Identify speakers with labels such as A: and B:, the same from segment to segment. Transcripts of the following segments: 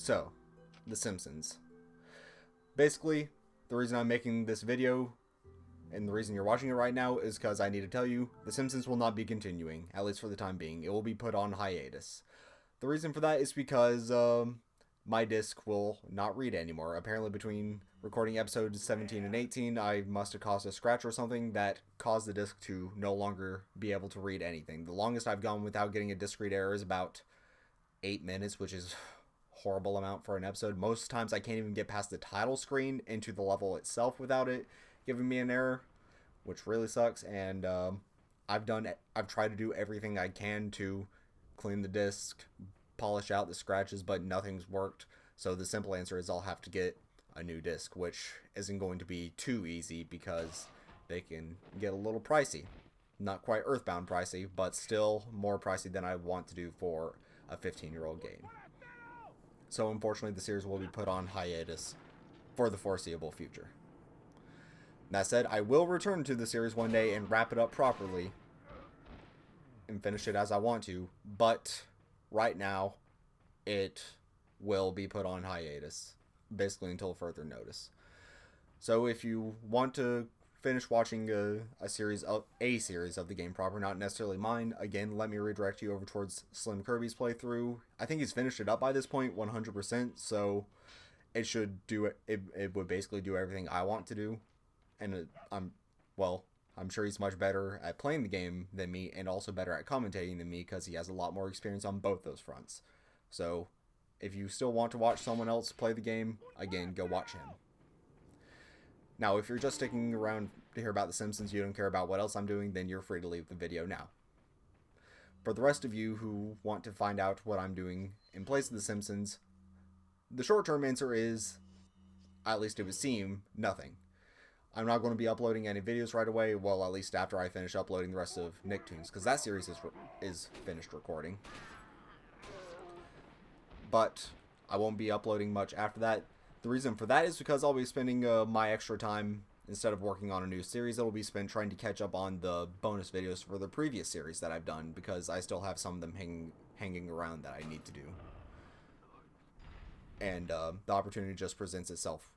A: So, The Simpsons. Basically, the reason I'm making this video and the reason you're watching it right now is because I need to tell you, The Simpsons will not be continuing, at least for the time being. It will be put on hiatus. The reason for that is because my disc will not read anymore. Apparently between recording episodes 17 and 18, I must have caused a scratch or something that caused the disc to no longer be able to read anything. The longest I've gone without getting a disc read error is about 8 minutes, which is horrible amount for an episode. Most times I can't even get past the title screen into the level itself without it giving me an error, which really sucks. And I've tried to do everything I can to clean the disc, polish out the scratches, but nothing's worked. So the simple answer is I'll have to get a new disc, which isn't going to be too easy because they can get a little pricey. Not quite Earthbound pricey, but still more pricey than I want to do for a 15-year-old game. So unfortunately, the series will be put on hiatus for the foreseeable future. That said, I will return to the series one day and wrap it up properly and finish it as I want to, but right now, it will be put on hiatus, basically until further notice. So if you want to finish watching a series of the game proper, not necessarily mine, again, let me redirect you over towards Slim Kirby's playthrough. I think he's finished it up by this point 100%, so it should do it. It would basically do everything I want to do, and I'm sure he's much better at playing the game than me, and also better at commentating than me because he has a lot more experience on both those fronts. So if you still want to watch someone else play the game, again, go watch him. Now, if you're just sticking around to hear about The Simpsons, you don't care about what else I'm doing, then you're free to leave the video now. For the rest of you who want to find out what I'm doing in place of The Simpsons, the short-term answer is, at least it would seem, nothing. I'm not going to be uploading any videos right away, well, at least after I finish uploading the rest of Nicktoons, because that series is finished recording. But I won't be uploading much after that. The reason for that is because I'll be spending my extra time, instead of working on a new series, it'll be spent trying to catch up on the bonus videos for the previous series that I've done, because I still have some of them hanging around that I need to do. And the opportunity just presents itself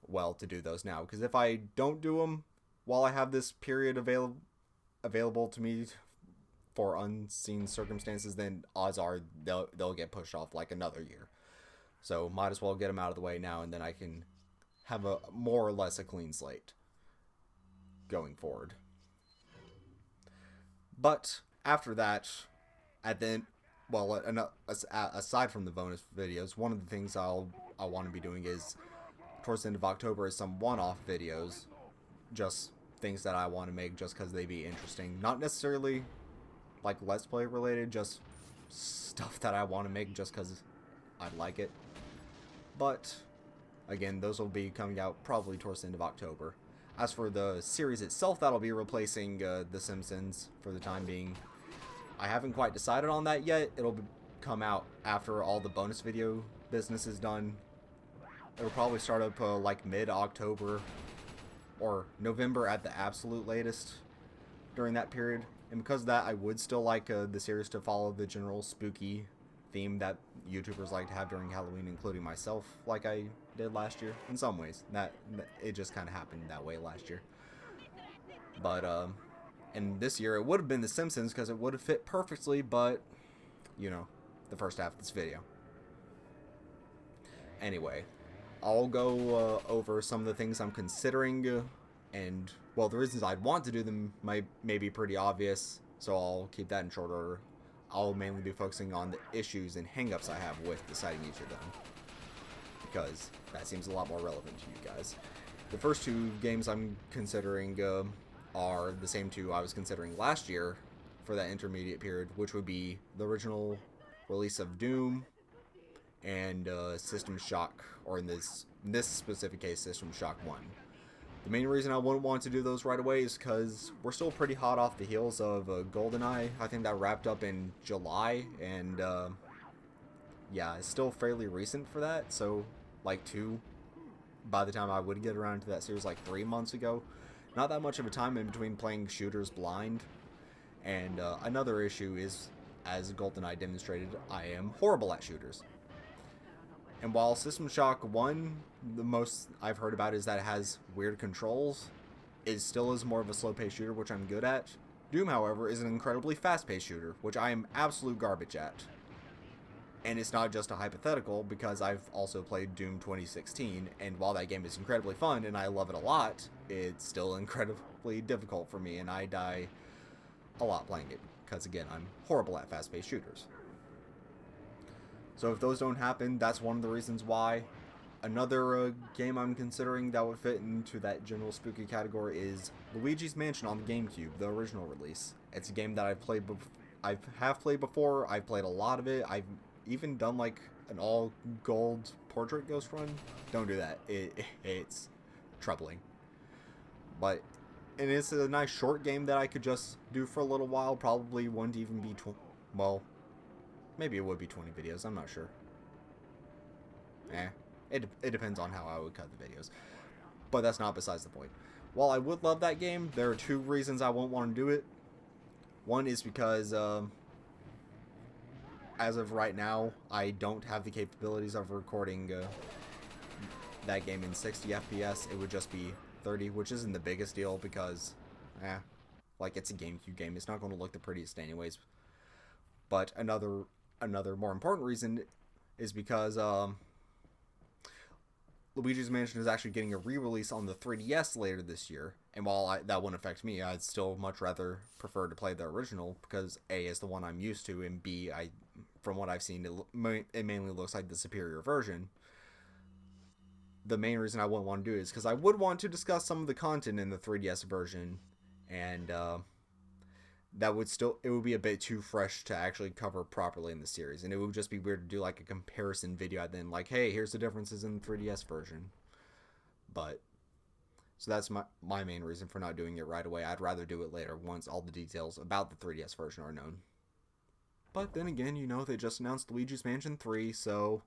A: well to do those now, because if I don't do them while I have this period available to me for unseen circumstances, then odds are they'll get pushed off like another year. So might as well get them out of the way now, and then I can have a more or less a clean slate going forward. But after that, aside from the bonus videos, one of the things I'll want to be doing is towards the end of October is some one-off videos, just things that I want to make just because they'd be interesting. Not necessarily like Let's Play related, just stuff that I want to make just because I like it. But again, those will be coming out probably towards the end of October. As for the series itself, that'll be replacing The Simpsons for the time being. I haven't quite decided on that yet. It'll come out after all the bonus video business is done. It'll probably start up like mid-October or November at the absolute latest during that period. And because of that, I would still like the series to follow the general spooky theme that YouTubers like to have during Halloween, including myself, like I did last year. In some ways, that it just kind of happened that way last year. But and this year it would have been The Simpsons because it would have fit perfectly. But you know, the first half of this video. Anyway, I'll go over some of the things I'm considering, and well, the reasons I'd want to do them may be pretty obvious, so I'll keep that in short order. I'll mainly be focusing on the issues and hangups I have with deciding each of them, because that seems a lot more relevant to you guys. The first two games I'm considering are the same two I was considering last year for that intermediate period, which would be the original release of Doom and System Shock, or in this specific case, System Shock 1. The main reason I wouldn't want to do those right away is because we're still pretty hot off the heels of GoldenEye. I think that wrapped up in July, and yeah, it's still fairly recent for that, so like by the time I would get around to that series, like 3 months ago. Not that much of a time in between playing shooters blind. And another issue is, as GoldenEye demonstrated, I am horrible at shooters. And while System Shock 1, the most I've heard about is that it has weird controls, it still is more of a slow-paced shooter, which I'm good at. Doom, however, is an incredibly fast-paced shooter, which I am absolute garbage at. And it's not just a hypothetical, because I've also played Doom 2016, and while that game is incredibly fun and I love it a lot, it's still incredibly difficult for me, and I die a lot playing it, because again, I'm horrible at fast-paced shooters. So if those don't happen, that's one of the reasons why. Another game I'm considering that would fit into that general spooky category is Luigi's Mansion on the GameCube, the original release. It's a game that I've played before. I've played a lot of it. I've even done like an all gold portrait ghost run. Don't do that. It's troubling. And it's a nice short game that I could just do for a little while. Probably wouldn't even be well, maybe it would be 20 videos. I'm not sure. It depends on how I would cut the videos. But that's not besides the point. While I would love that game, there are two reasons I won't want to do it. One is because as of right now, I don't have the capabilities of recording that game in 60 FPS. It would just be 30, which isn't the biggest deal because, like, it's a GameCube game. It's not going to look the prettiest anyways. But another more important reason is because Luigi's Mansion is actually getting a re-release on the 3DS later this year. And while that wouldn't affect me, I'd still much rather prefer to play the original because A, is the one I'm used to, and B, from what I've seen, it mainly looks like the superior version. The main reason I wouldn't want to do it is because I would want to discuss some of the content in the 3DS version, and it would be a bit too fresh to actually cover properly in the series, and it would just be weird to do like a comparison video and then like, hey, here's the differences in the 3DS version. So that's my main reason for not doing it right away. I'd rather do it later once all the details about the 3DS version are known. But then again, they just announced Luigi's Mansion 3, so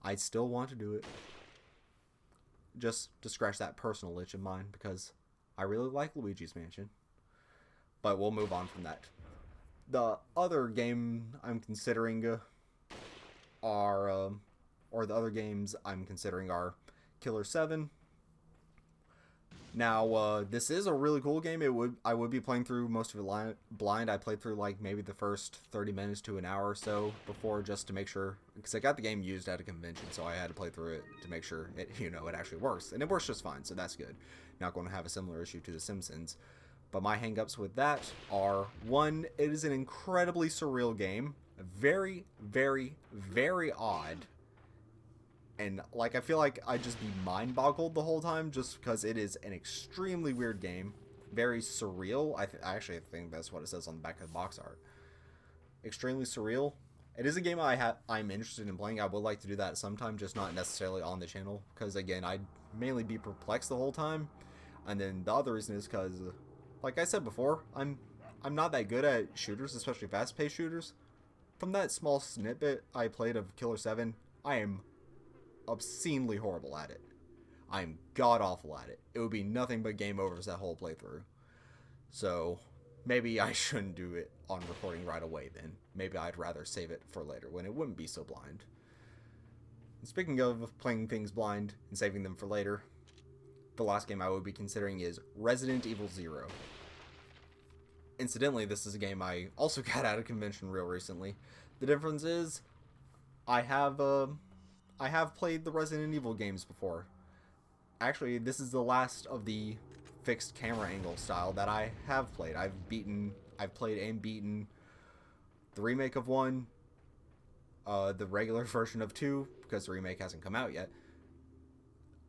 A: I still want to do it. Just to scratch that personal itch of mine, because I really like Luigi's Mansion. But we'll move on from that. The other game I'm considering are Killer 7. Now, this is a really cool game. I would be playing through most of it blind. I played through like maybe the first 30 minutes to an hour or so before, just to make sure, because I got the game used at a convention, so I had to play through it to make sure it actually works, and it works just fine. So that's good. Not going to have a similar issue to The Simpsons. But my hangups with that are, one, it is an incredibly surreal game, very, very, very odd. And, like, I feel like I'd just be mind-boggled the whole time just because it is an extremely weird game. Very surreal. I actually think that's what it says on the back of the box art. Extremely surreal. It is a game I'm interested in playing. I would like to do that sometime, just not necessarily on the channel. Because, again, I'd mainly be perplexed the whole time. And then the other reason is because, like I said before, I'm not that good at shooters, especially fast-paced shooters. From that small snippet I played of Killer 7, I am obscenely horrible at it. I'm god-awful at it. It would be nothing but game overs that whole playthrough. So, maybe I shouldn't do it on recording right away then. Maybe I'd rather save it for later when it wouldn't be so blind. And speaking of playing things blind and saving them for later, the last game I would be considering is Resident Evil 0. Incidentally, this is a game I also got out of convention real recently. The difference is, I have played the Resident Evil games before. Actually, this is the last of the fixed camera angle style that I have played. I've played and beaten the remake of 1, the regular version of 2, because the remake hasn't come out yet,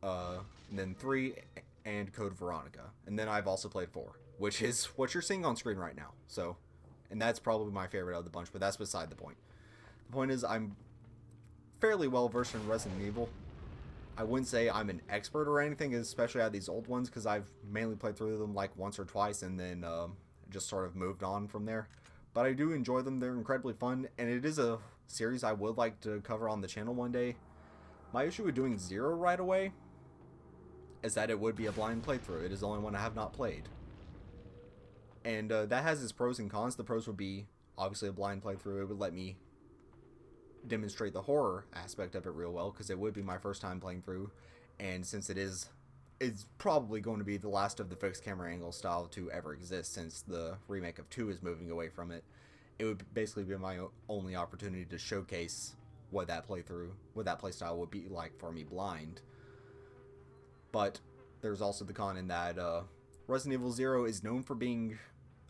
A: and then 3, and Code Veronica. And then I've also played 4, which is what you're seeing on screen right now. So, and that's probably my favorite of the bunch, but that's beside the point. The point is, I'm fairly well versed in Resident Evil. I wouldn't say I'm an expert or anything, especially out these old ones, because I've mainly played through them like once or twice and then just sort of moved on from there. But I do enjoy them. They're incredibly fun, and it is a series I would like to cover on the channel one day. My issue with doing 0 right away is that it would be a blind playthrough. It is the only one I have not played. And that has its pros and cons. The pros would be, obviously, a blind playthrough. It would let me demonstrate the horror aspect of it real well, because it would be my first time playing through, and since it's probably going to be the last of the fixed camera angle style to ever exist, since the remake of 2 is moving away from it. It would basically be my only opportunity to showcase what that playstyle would be like for me blind. But there's also the con in that Resident Evil 0 is known for being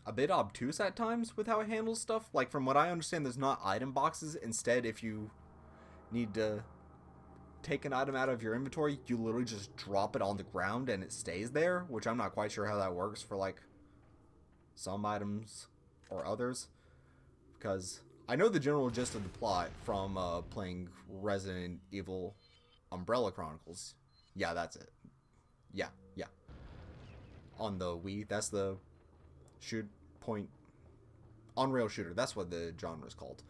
A: a bit obtuse at times with how it handles stuff. Like, from what I understand, there's not item boxes. Instead, if you need to take an item out of your inventory, you literally just drop it on the ground and it stays there, which I'm not quite sure how that works for, like, some items or others. Because I know the general gist of the plot from playing Resident Evil Umbrella Chronicles. Yeah, that's it. Yeah. On the Wii, that's the on-rail shooter. That's what the genre is called.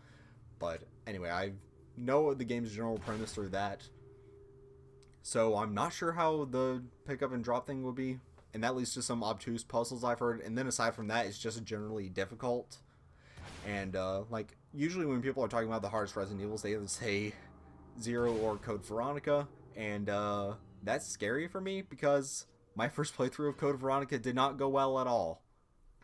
A: But anyway, I know the game's general premise through that. So I'm not sure how the pick up and drop thing will be. And that leads to some obtuse puzzles I've heard. And then aside from that, it's just generally difficult. And like, usually when people are talking about the hardest Resident Evils, they either say 0 or Code Veronica. And that's scary for me, because my first playthrough of Code Veronica did not go well at all.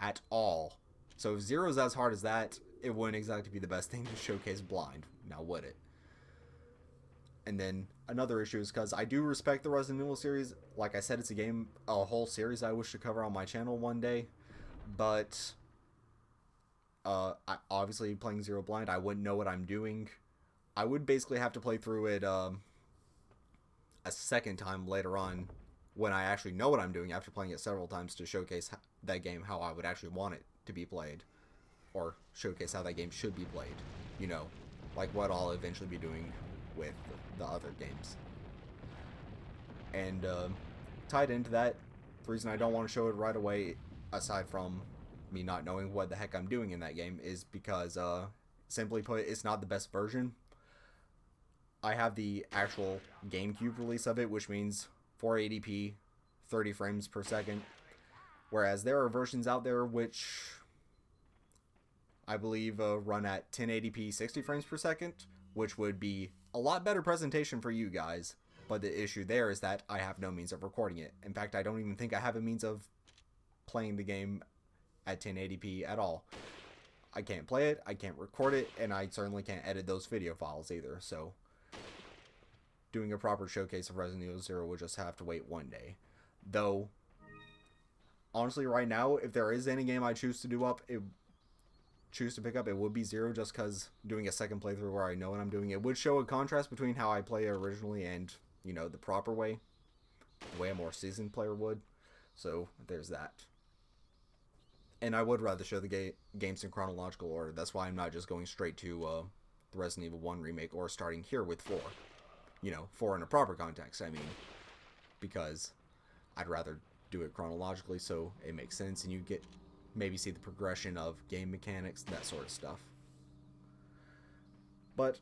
A: At all. So if 0 is as hard as that, it wouldn't exactly be the best thing to showcase blind. Now would it? And then another issue is because I do respect the Resident Evil series. Like I said, it's a whole series I wish to cover on my channel one day. But obviously playing 0 blind, I wouldn't know what I'm doing. I would basically have to play through it a second time later on, when I actually know what I'm doing after playing it several times, to showcase that game how I would actually want it to be played, or showcase how that game should be played, you know, like what I'll eventually be doing with the other games. And tied into that, the reason I don't want to show it right away, aside from me not knowing what the heck I'm doing in that game, is because simply put, it's not the best version. I have the actual GameCube release of it, which means 480p, 30 frames per second, whereas there are versions out there which I believe run at 1080p, 60 frames per second, which would be a lot better presentation for you guys. But the issue there is that I have no means of recording it. In fact, I don't even think I have a means of playing the game at 1080p at all. I can't play it, I can't record it, and I certainly can't edit those video files either, so doing a proper showcase of Resident Evil 0 will just have to wait one day. Though, honestly, right now, if there is any game I choose to pick up, it would be 0, just because doing a second playthrough where I know what I'm doing, it would show a contrast between how I play it originally and, you know, the proper way. The way a more seasoned player would. So, there's that. And I would rather show the games in chronological order. That's why I'm not just going straight to the Resident Evil 1 remake, or starting here with 4. You know, 4 in a proper context, I mean. Because I'd rather do it chronologically so it makes sense and you get maybe see the progression of game mechanics, that sort of stuff. But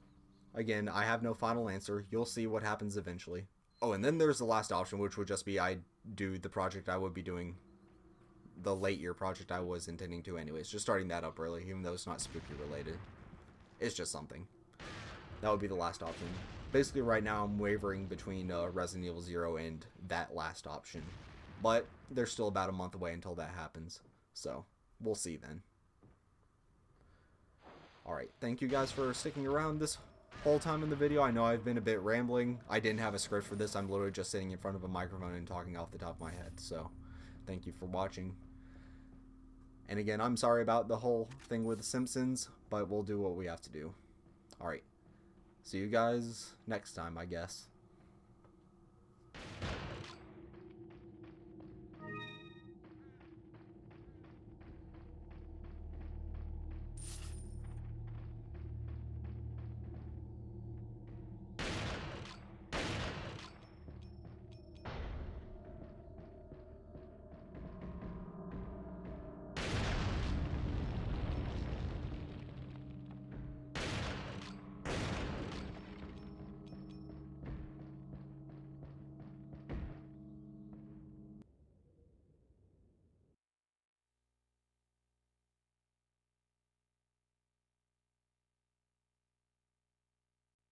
A: again, I have no final answer. You'll see what happens eventually. Oh, and then there's the last option, which would just be I do the project I would be doing, the late year project I was intending to anyways. Just starting that up early, even though it's not spooky related. It's just something. That would be the last option. Basically, right now I'm wavering between Resident Evil 0 and that last option. But there's still about a month away until that happens. So, we'll see then. Alright, thank you guys for sticking around this whole time in the video. I know I've been a bit rambling. I didn't have a script for this. I'm literally just sitting in front of a microphone and talking off the top of my head. So, thank you for watching. And again, I'm sorry about the whole thing with the Simpsons, but we'll do what we have to do. Alright. See you guys next time, I guess.